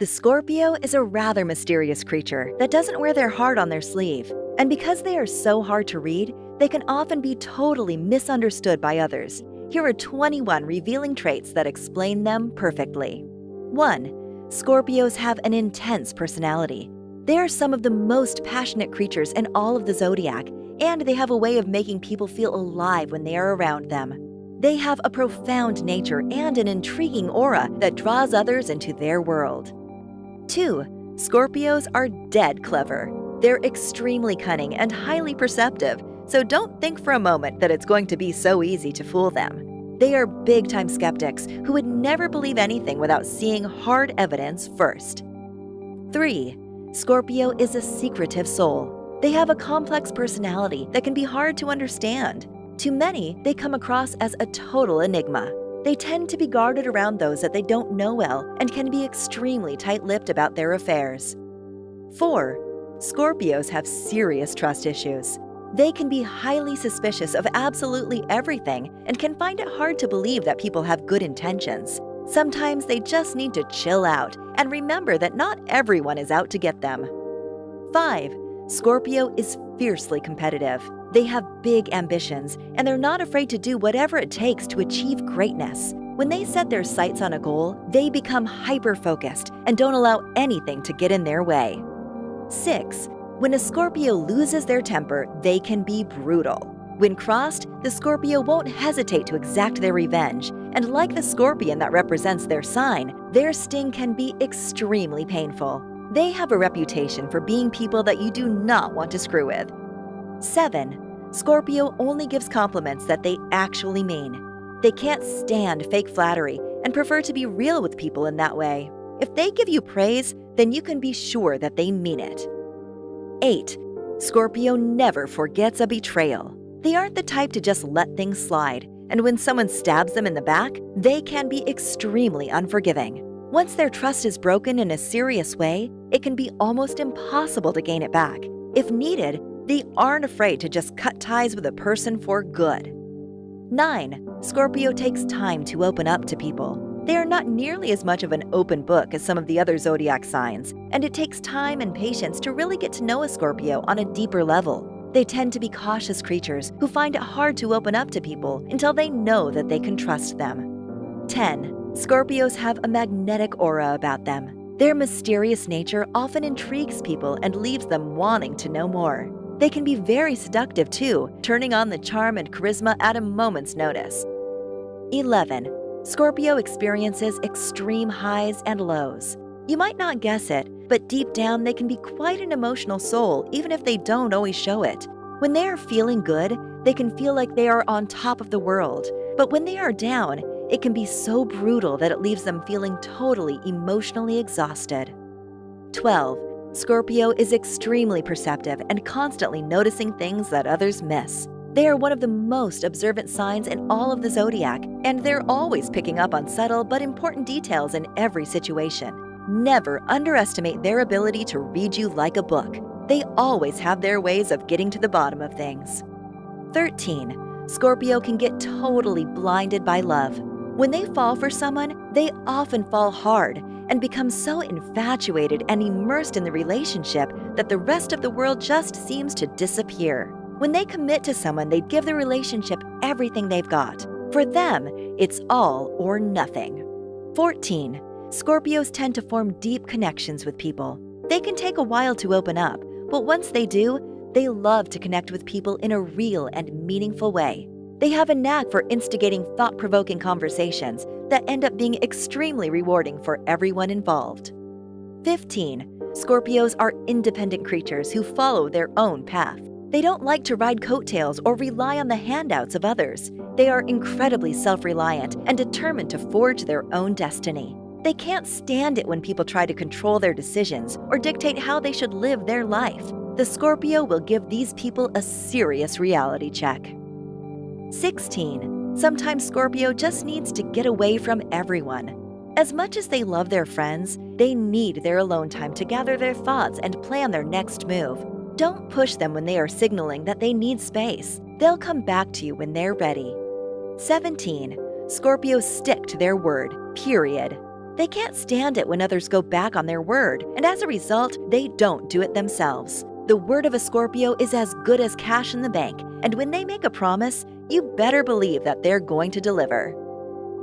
The Scorpio is a rather mysterious creature that doesn't wear their heart on their sleeve. And because they are so hard to read, they can often be totally misunderstood by others. Here are 21 revealing traits that explain them perfectly. 1. Scorpios have an intense personality. They are some of the most passionate creatures in all of the zodiac, and they have a way of making people feel alive when they are around them. They have a profound nature and an intriguing aura that draws others into their world. 2. Scorpios are dead clever. They're extremely cunning and highly perceptive, so don't think for a moment that it's going to be so easy to fool them. They are big-time skeptics who would never believe anything without seeing hard evidence first. 3. Scorpio is a secretive soul. They have a complex personality that can be hard to understand. To many, they come across as a total enigma. They tend to be guarded around those that they don't know well and can be extremely tight-lipped about their affairs. 4. Scorpios have serious trust issues. They can be highly suspicious of absolutely everything and can find it hard to believe that people have good intentions. Sometimes they just need to chill out and remember that not everyone is out to get them. 5. Scorpio is fiercely competitive. They have big ambitions, and they're not afraid to do whatever it takes to achieve greatness. When they set their sights on a goal, they become hyper-focused and don't allow anything to get in their way. 6. When a Scorpio loses their temper, they can be brutal. When crossed, the Scorpio won't hesitate to exact their revenge, and like the scorpion that represents their sign, their sting can be extremely painful. They have a reputation for being people that you do not want to screw with. 7. Scorpio only gives compliments that they actually mean. They can't stand fake flattery and prefer to be real with people in that way. If they give you praise, then you can be sure that they mean it. 8. Scorpio never forgets a betrayal. They aren't the type to just let things slide, and when someone stabs them in the back, they can be extremely unforgiving. Once their trust is broken in a serious way, it can be almost impossible to gain it back. If needed, they aren't afraid to just cut ties with a person for good. 9. Scorpio takes time to open up to people. They are not nearly as much of an open book as some of the other zodiac signs, and it takes time and patience to really get to know a Scorpio on a deeper level. They tend to be cautious creatures who find it hard to open up to people until they know that they can trust them. 10. Scorpios have a magnetic aura about them. Their mysterious nature often intrigues people and leaves them wanting to know more. They can be very seductive too, turning on the charm and charisma at a moment's notice. 11. Scorpio experiences extreme highs and lows. You might not guess it, but deep down they can be quite an emotional soul even if they don't always show it. When they are feeling good, they can feel like they are on top of the world. But when they are down, it can be so brutal that it leaves them feeling totally emotionally exhausted. 12. Scorpio is extremely perceptive and constantly noticing things that others miss. They are one of the most observant signs in all of the zodiac, and they're always picking up on subtle but important details in every situation. Never underestimate their ability to read you like a book. They always have their ways of getting to the bottom of things. 13. Scorpio can get totally blinded by love. When they fall for someone, they often fall hard and become so infatuated and immersed in the relationship that the rest of the world just seems to disappear. When they commit to someone, they give the relationship everything they've got. For them, it's all or nothing. 14. Scorpios tend to form deep connections with people. They can take a while to open up, but once they do, they love to connect with people in a real and meaningful way. They have a knack for instigating thought-provoking conversations that end up being extremely rewarding for everyone involved. 15. Scorpios are independent creatures who follow their own path. They don't like to ride coattails or rely on the handouts of others. They are incredibly self-reliant and determined to forge their own destiny. They can't stand it when people try to control their decisions or dictate how they should live their life. The Scorpio will give these people a serious reality check. 16. Sometimes Scorpio just needs to get away from everyone. As much as they love their friends, they need their alone time to gather their thoughts and plan their next move. Don't push them when they are signaling that they need space. They'll come back to you when they're ready. 17. Scorpios stick to their word, period. They can't stand it when others go back on their word, and as a result, they don't do it themselves. The word of a Scorpio is as good as cash in the bank, and when they make a promise, you better believe that they're going to deliver.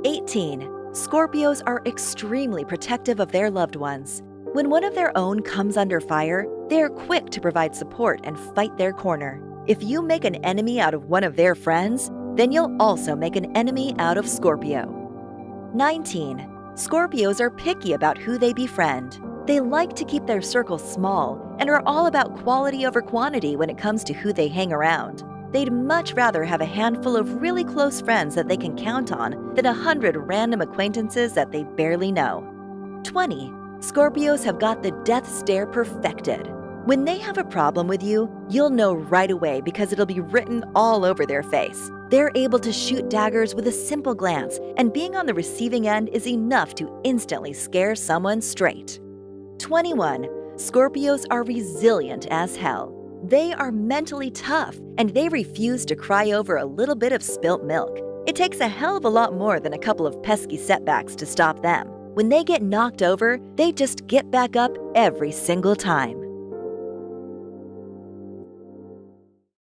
18. Scorpios are extremely protective of their loved ones. When one of their own comes under fire, they are quick to provide support and fight their corner. If you make an enemy out of one of their friends, then you'll also make an enemy out of Scorpio. 19. Scorpios are picky about who they befriend. They like to keep their circle small and are all about quality over quantity when it comes to who they hang around. They'd much rather have a handful of really close friends that they can count on than 100 random acquaintances that they barely know. 20. Scorpios have got the death stare perfected. When they have a problem with you, you'll know right away because it'll be written all over their face. They're able to shoot daggers with a simple glance, and being on the receiving end is enough to instantly scare someone straight. 21. Scorpios are resilient as hell. They are mentally tough, and they refuse to cry over a little bit of spilt milk. It takes a hell of a lot more than a couple of pesky setbacks to stop them. When they get knocked over, they just get back up every single time.